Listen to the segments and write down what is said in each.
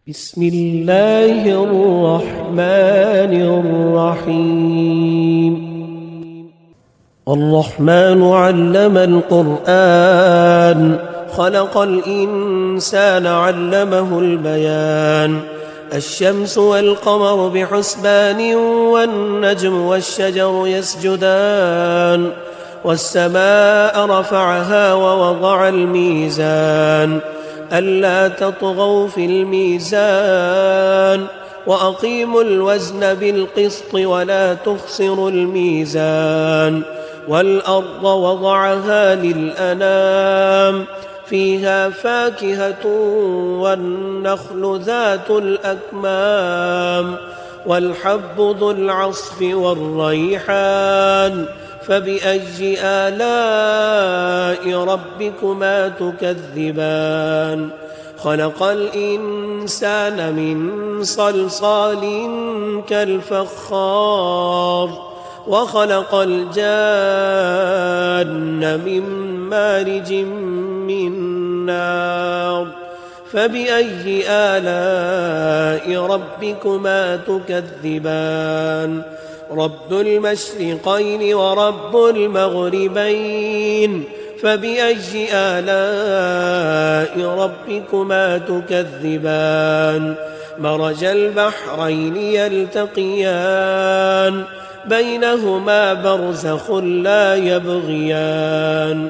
بسم الله الرحمن الرحيم. الرحمن علم القرآن، خلق الإنسان علمه البيان. الشمس والقمر بحسبان، والنجم والشجر يسجدان. والسماء رفعها ووضع الميزان ألا تطغوا في الميزان، وأقيموا الوزن بالقسط ولا تخسروا الميزان. والأرض وضعها للأنام، فيها فاكهة والنخل ذات الأكمام، والحب ذو العصف والريحان. فبأي آلاء ربكما تكذبان؟ خلق الإنسان من صلصال كالفخار، وخلق الجان من مارج من نار. فبأي آلاء ربكما تكذبان؟ رب المشرقين ورب المغربين. فبأي آلاء ربكما تكذبان؟ مرج البحرين يلتقيان، بينهما برزخ لا يبغيان.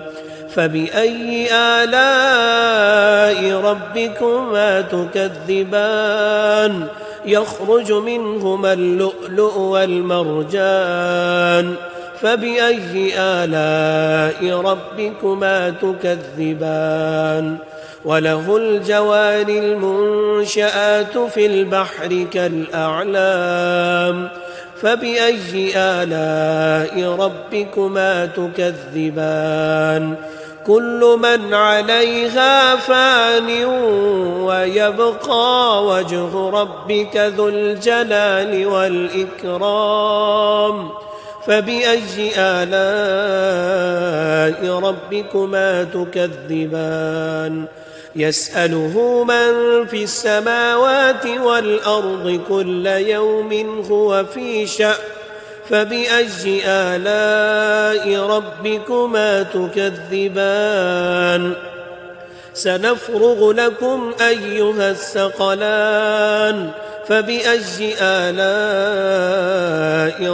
فبأي آلاء ربكما تكذبان؟ يخرج منهما اللؤلؤ والمرجان. فبأي آلاء ربكما تكذبان؟ وله الجوار المنشآت في البحر كالأعلام. فبأي آلاء ربكما تكذبان؟ كل من عليها فان، ويبقى وجه ربك ذو الجلال والإكرام. فبأي آلاء ربكما تكذبان؟ يسأله من في السماوات والأرض كل يوم هو في شأن. فبأي آلاء ربكما تكذبان؟ سنفرغ لكم أيها الثقلان. فبأي آلاء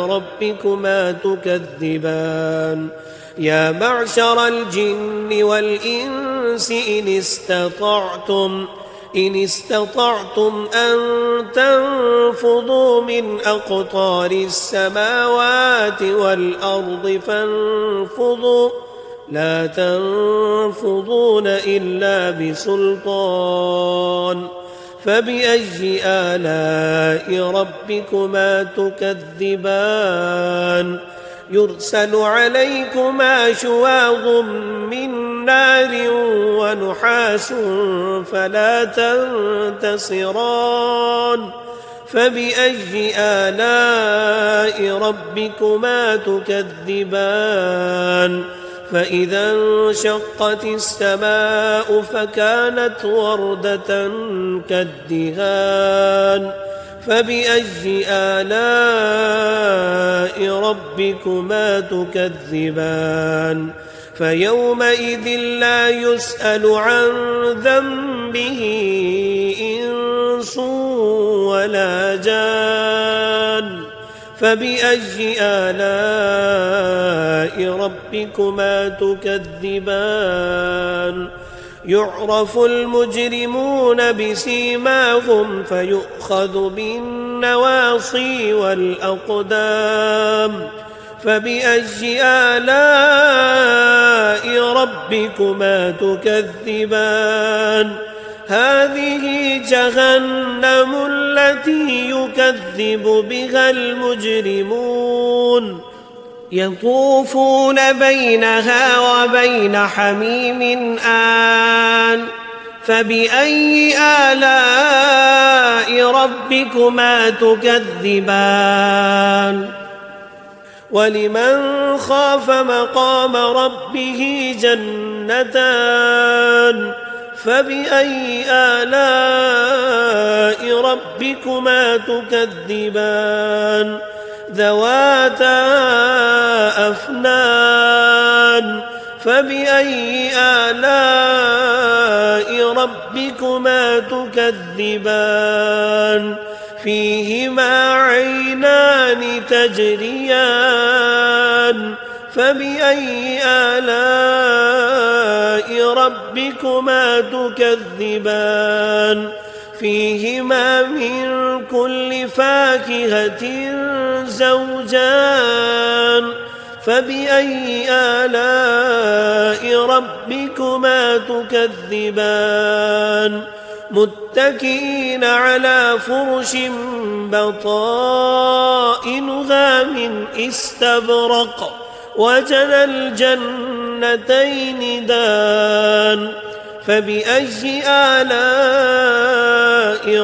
ربكما تكذبان؟ يا معشر الجن والإنس إن استطعتم أن تنفذوا من أقطار السماوات والأرض فانفذوا، لا تنفذون إلا بسلطان. فبأي آلاء ربكما تكذبان؟ يرسل عليكما شواظ من نار ونحاس فلا تنتصران. فبأي آلاء ربكما تكذبان؟ فإذا انشقت السماء فكانت وردة كالدهان. فبأي آلاء ربكما تكذبان؟ فيومئذ لا يسأل عن ذنبه إنس ولا جان. فبأي آلاء ربكما تكذبان؟ يعرف المجرمون بسيماهم فيؤخذ بالنواصي والأقدام. فبأي آلاء ربكما تكذبان؟ هذه جهنم التي يكذب بها المجرمون، يطوفون بينها وبين حميم آن. فبأي آلاء ربكما تكذبان؟ ولمن خاف مقام ربه جنتان. فبأي آلاء ربكما تكذبان ذواتا أفنان فبأي آلاء ربكما تكذبان فيهما عينان تجريان فبأي آلاء ربكما تكذبان فيهما من كل فاكهة زوجان فبأي آلاء ربكما تكذبان متكئين على فرش بطائنها من استبرق وجنى الجنتين دان فبأي آلاء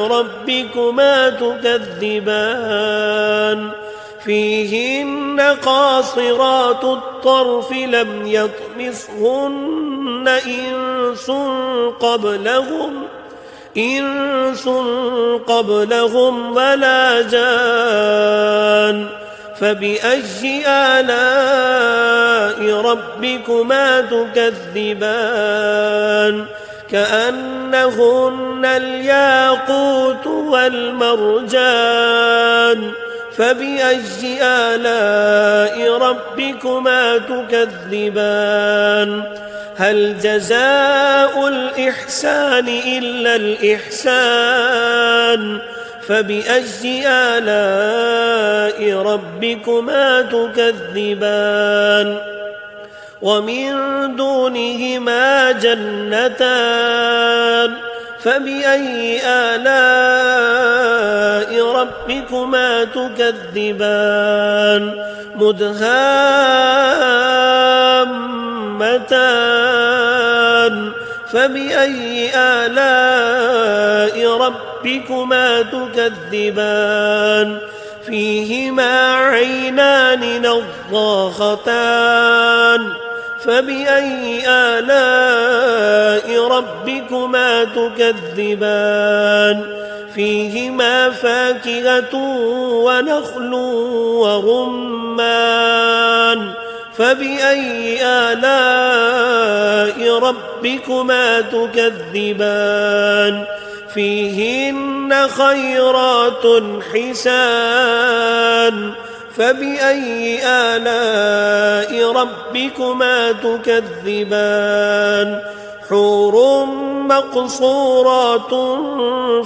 ربكما تكذبان فيهن قاصرات الطرف لم يطمثهن إنس قبلهم ولا جان فبأي آلاء ربكما تكذبان كأنهن الياقوت والمرجان فبأي آلاء ربكما تكذبان هل جزاء الإحسان إلا الإحسان فبأي آلاء ربكما تكذبان ومن دونهما جنتان فبأي آلاء ربكما تكذبان مدهامتان فبأي آلاء ربكما تكذبان فيهما عينان نضاختان فبأي آلاء ربكما تكذبان فيهما فاكهة ونخل ورمان فبأي آلاء ربكما تكذبان فيهن خيرات حسان فبأي آلاء ربكما تكذبان حور مقصورات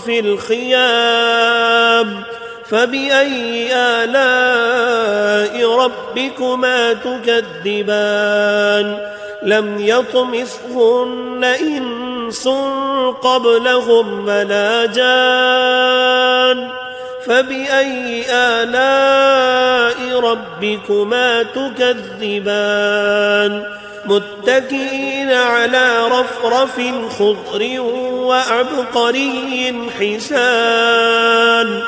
في الخيام فبأي آلاء ربكما تكذبان لم يطمثهن إنس قبلهم ولا جان فبأي آلاء ربكما تكذبان متكئين على رفرف خضر وعبقري حسان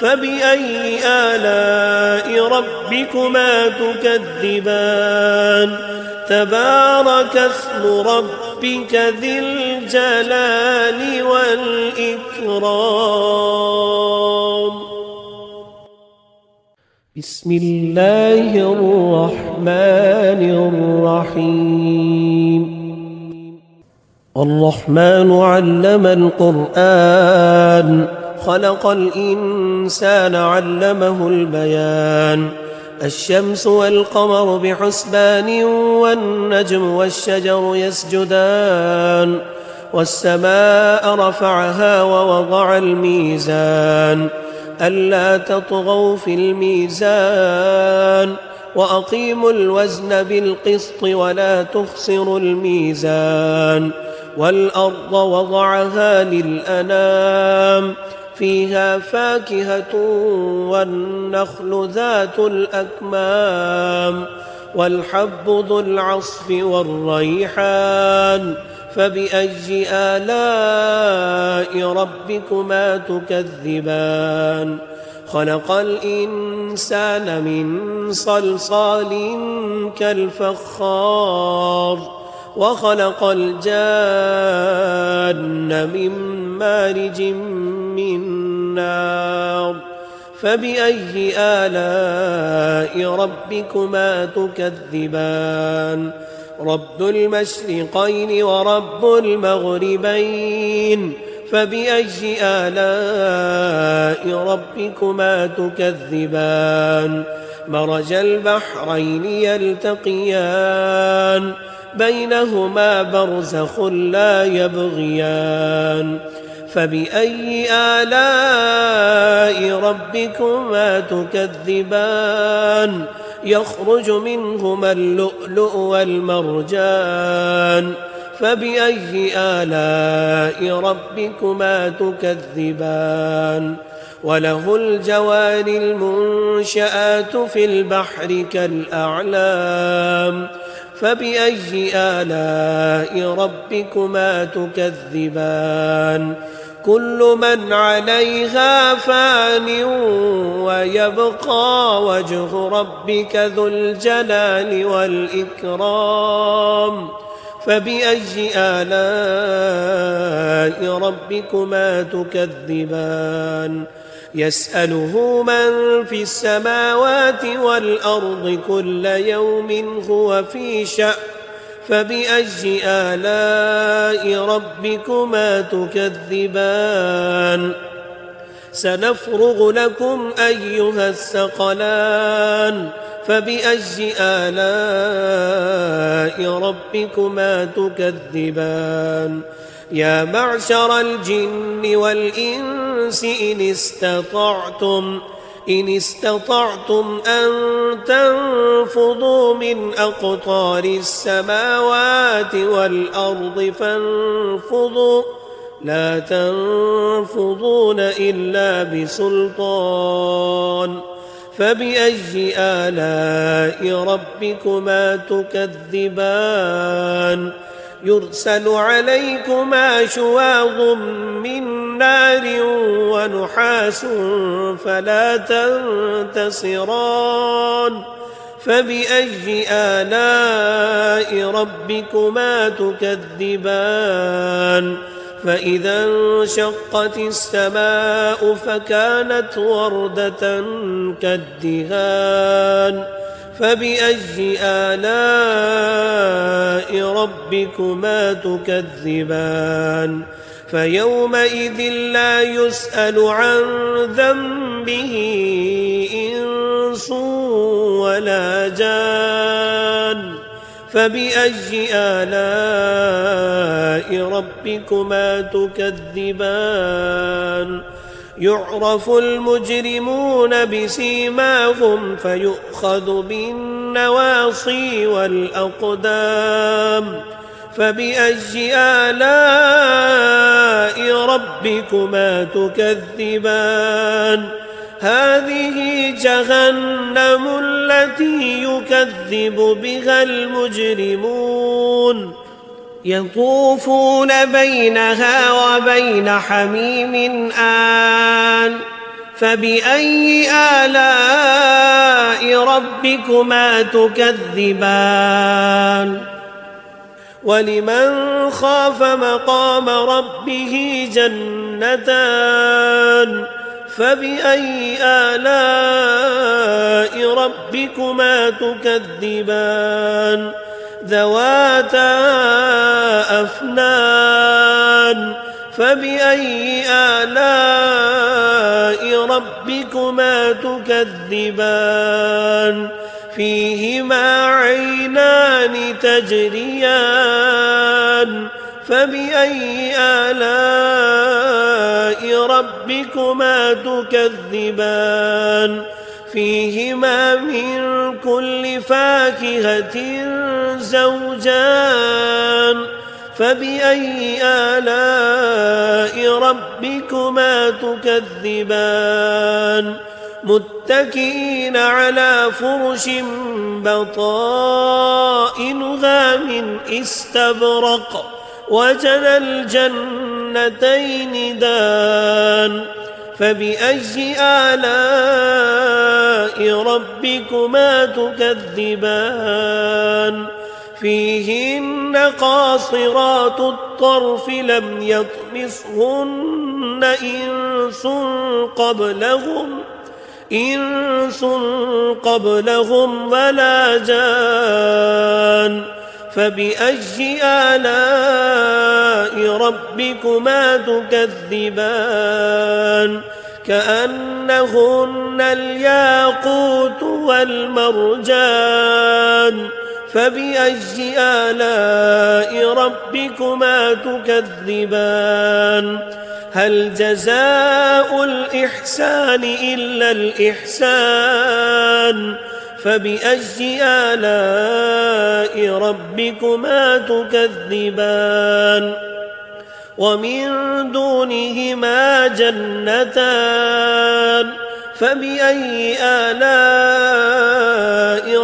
فبأي آلاء ربكما تكذبان تبارك اسم ربك ذي الجلال والإكرام بسم الله الرحمن الرحيم الرحمن علم القرآن خلق الإنسان علمه البيان الشمس والقمر بحسبان والنجم والشجر يسجدان والسماء رفعها ووضع الميزان ألا تطغوا في الميزان وأقيموا الوزن بالقسط ولا تخسروا الميزان والأرض وضعها للأنام فيها فاكهة والنخل ذات الأكمام والحب ذو العصف والريحان فبأي آلاء ربكما تكذبان خلق الإنسان من صلصال كالفخار وخلق الجان من مارج من النار فبأي آلاء ربكما تكذبان رب المشرقين ورب المغربين فبأي آلاء ربكما تكذبان مرج البحرين يلتقيان بينهما برزخ لا يبغيان فبأي آلاء ربكما تكذبان يخرج منهما اللؤلؤ والمرجان فبأي آلاء ربكما تكذبان وله الجوار المنشآت في البحر كالأعلام فبأي آلاء ربكما تكذبان كل من عليها فان ويبقى وجه ربك ذو الجلال والإكرام فبأي آلاء ربكما تكذبان يسأله من في السماوات والأرض كل يوم هو في شأن فبأي آلاء ربكما تكذبان سنفرغ لكم أيها الثقلان فبأي آلاء ربكما تكذبان يا معشر الجن والإنس إن استطعتم أن تنفضوا من أقطار السماوات والأرض فانفضوا لا تنفضون إلا بسلطان فبأي آلاء ربكما تكذبان يرسل عليكما شواظ من نار ونحاس فلا تنتصران فبأي آلاء ربكما تكذبان فإذا انشقت السماء فكانت وردة كالدهان فبأي آلاء ربكما تكذبان فيومئذ لا يسأل عن ذنبه إنس ولا جان فبأي آلاء ربكما تكذبان يعرف المجرمون بسيماهم فيؤخذ بالنواصي والأقدام فبأي آلاء ربكما تكذبان هذه جهنم التي يكذب بها المجرمون يطوفون بينها وبين حميم آن فبأي آلاء ربكما تكذبان ولمن خاف مقام ربه جنتان فبأي آلاء ربكما تكذبان ذواتا أفنان فبأي آلاء ربكما تكذبان فيهما عينان تجريان فبأي آلاء ربكما تكذبان فيهما من كل فاكهة زوجان فبأي آلاء ربكما تكذبان متكئين على فرش بطائنها من استبرق وجنى الجنتين دان فبأي آلاء ربكما تكذبان فيهن قاصرات الطرف لم يطمثهن إنس قبلهم ولا جان فبأي آلاء ربكما تكذبان كأنهن الياقوت والمرجان فبأي آلاء ربكما تكذبان هل جزاء الإحسان إلا الإحسان فبأي آلاء ربكما تكذبان ومن دونهما جنتان فبأي آلاء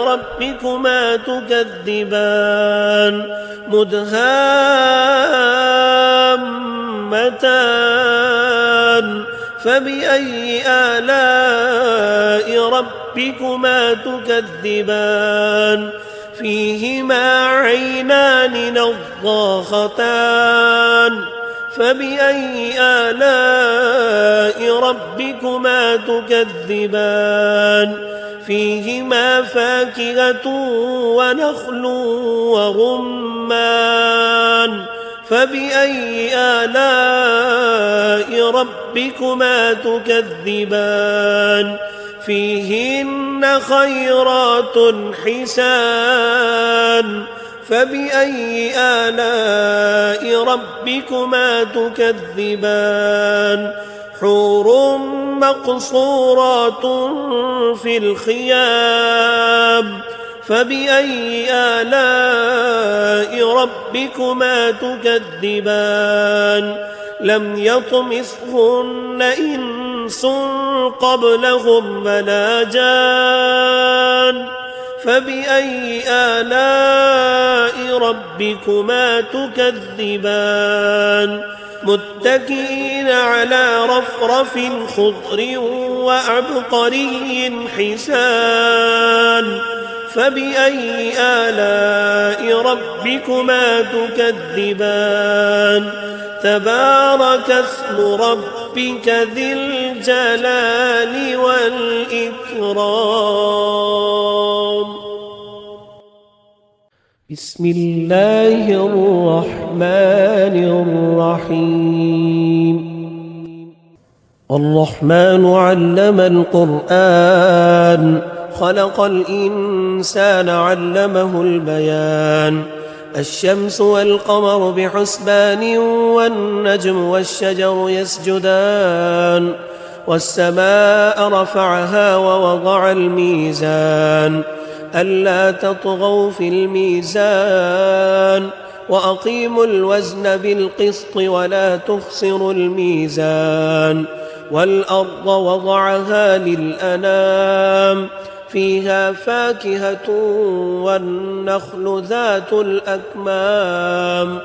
ربكما تكذبان مدهامتان فبأي آلاء ربكما تكذبان فيهما عينان نضاختان فبأي آلاء ربكما تكذبان فيهما فاكهة ونخل ورمان فبأي آلاء ربكما تكذبان فيهن خيرات حسان فبأي آلاء ربكما تكذبان حور مقصورات في الخيام فبأي آلاء ربكما تكذبان لم يطمثهن إنس قبلهم ولا جان فبأي آلاء ربكما تكذبان متكئين على رفرف خضر وعبقري حسان فبأي آلاء ربكما تكذبان تبارك اسم ربك ذي الجلال والإكرام بسم الله الرحمن الرحيم الرحمن علم القرآن خلق الإنسان علمه البيان الشمس والقمر بحسبان والنجم والشجر يسجدان والسماء رفعها ووضع الميزان ألا تطغوا في الميزان وأقيموا الوزن بالقسط ولا تخسروا الميزان والأرض وضعها للأنام فيها فاكهة والنخل ذات الأكمام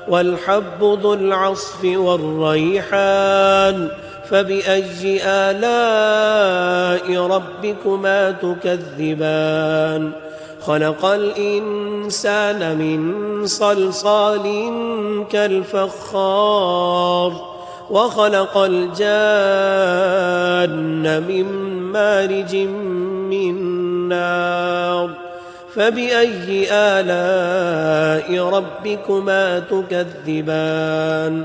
والحب ذو العصف والريحان فبأي آلاء ربكما تكذبان خلق الإنسان من صلصال كالفخار وخلق الجان من مارج من نار فبأي آلاء ربكما تكذبان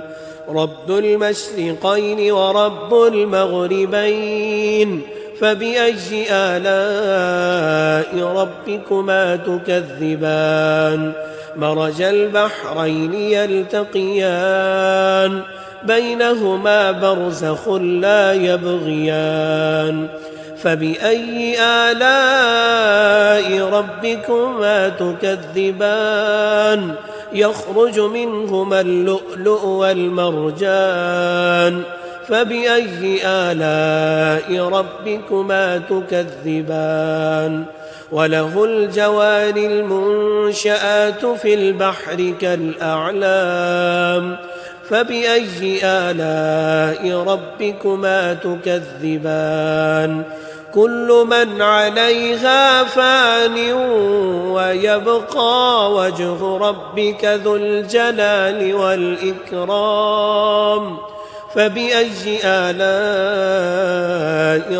رب المشرقين ورب المغربين فبأي آلاء ربكما تكذبان مرج البحرين يلتقيان بينهما برزخ لا يبغيان فبأي آلاء ربكما تكذبان يخرج منهما اللؤلؤ والمرجان فبأي آلاء ربكما تكذبان وله الجوار المنشآت في البحر كالأعلام فبأي آلاء ربكما تكذبان كل من عليها فان ويبقى وجه ربك ذو الجلال والإكرام فبأي آلاء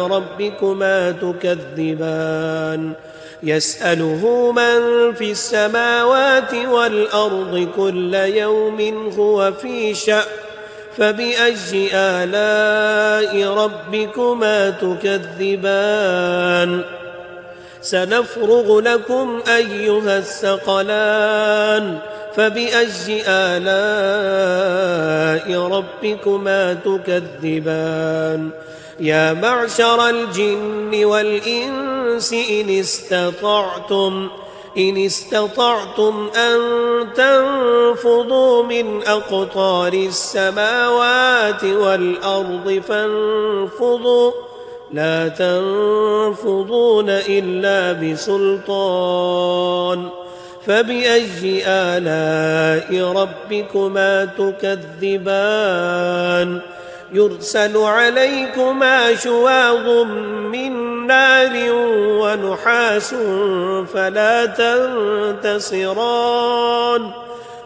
ربكما تكذبان يسأله من في السماوات والأرض كل يوم هو في شأن فبأي آلاء ربكما تكذبان سنفرغ لكم أيها الثقلان فبأي آلاء ربكما تكذبان يا معشر الجن والإنس إن استطعتم أن تنفضوا من أقطار السماوات والأرض فانفضوا لا تنفضون إلا بسلطان فبأي آلاء ربكما تكذبان يرسل عليكما شواظ من نار ونحاس فلا تنتصران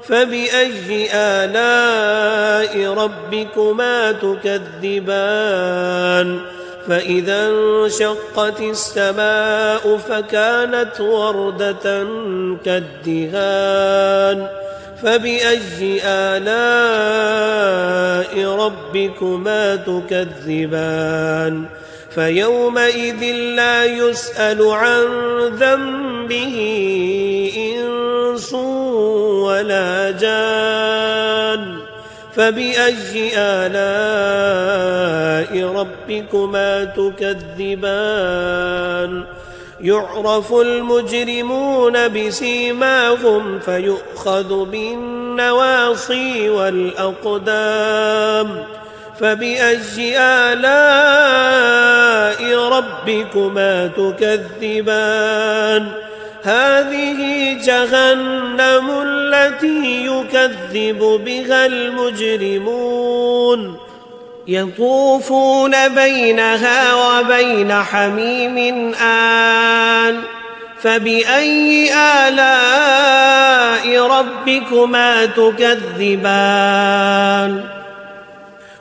فبأي آلاء ربكما تكذبان فإذا انشقت السماء فكانت وردة كالدهان فبأي آلاء ربكما تكذبان فيومئذ لا يسأل عن ذنبه إنس ولا جان فبأي آلاء ربكما تكذبان يعرف المجرمون بسيماهم فيؤخذ بالنواصي والأقدام فبأي آلاء ربكما تكذبان هذه جهنم التي يكذب بها المجرمون يطوفون بينها وبين حميم آن فبأي آلاء ربكما تكذبان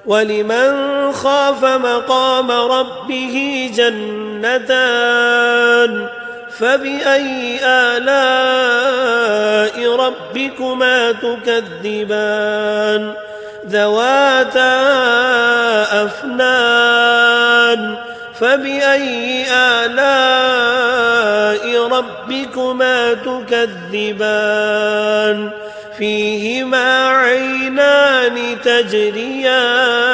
ولمن خاف مقام ربه جنتان فبأي آلاء ربكما تكذبان ذواتا أفنان فبأي آلاء ربكما تكذبان فيهما عينان تجريان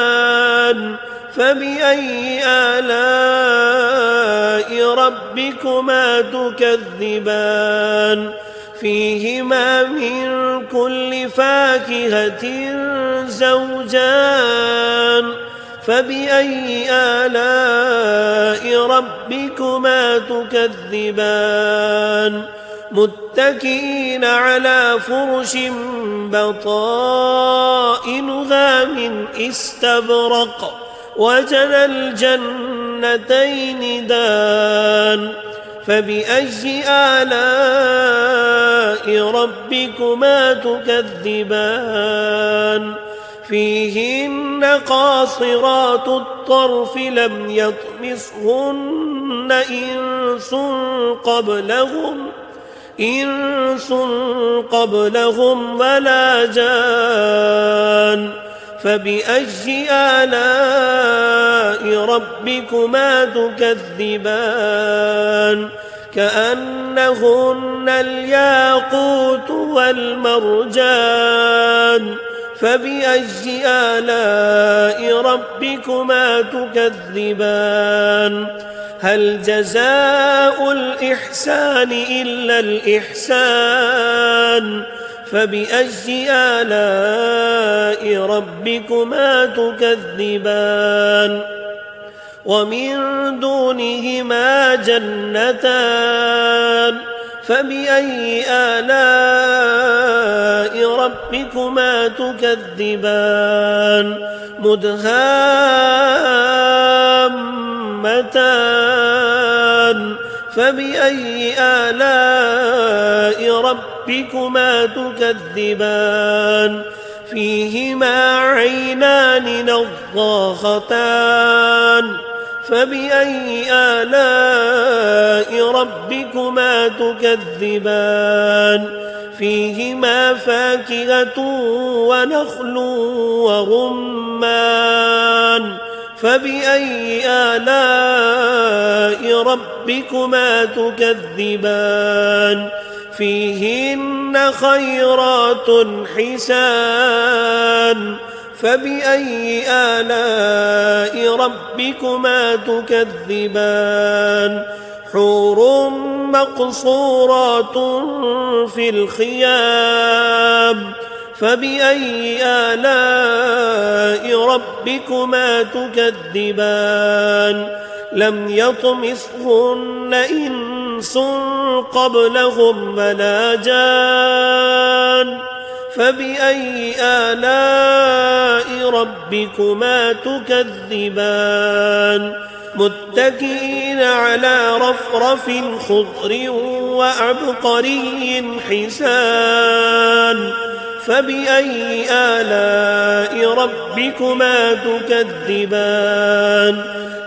فبأي آلاء ربكما تكذبان فيهما من كل فاكهة زوجان فبأي آلاء ربكما تكذبان متكئين على فرش بطائنها من استبرق وجنى الجنتين دان فبأي آلاء ربكما تكذبان فيهن قاصرات الطرف لم يطمثهن إنس قبلهم ولا جان فبأي آلاء ربكما تكذبان كأنهن الياقوت والمرجان فبأي آلاء ربكما تكذبان هل جزاء الإحسان إلا الإحسان فبأي آلاء ربكما تكذبان ومن دونهما جنتان فبأي آلاء ربكما تكذبان مدهامتان فبأي آلاء ربكما تكذبان فيهما عينان نضاختان فبأي آلاء ربكما تكذبان فيهما فاكهة ونخل ورمان فبأي آلاء ربكما تكذبان فيهن خيرات حسان فبأي آلاء ربكما تكذبان حور مقصورات في الخيام فبأي آلاء ربكما تكذبان لم يطمثهن إنس قبلهم ولا جان فبأي آلاء ربكما تكذبان متكئين على رفرف خضر وعبقري حسان فبأي آلاء ربكما تكذبان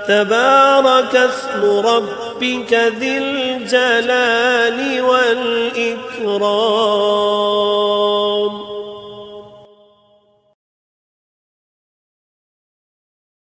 تبارك اسم ربك ذي الجلال والإكرام.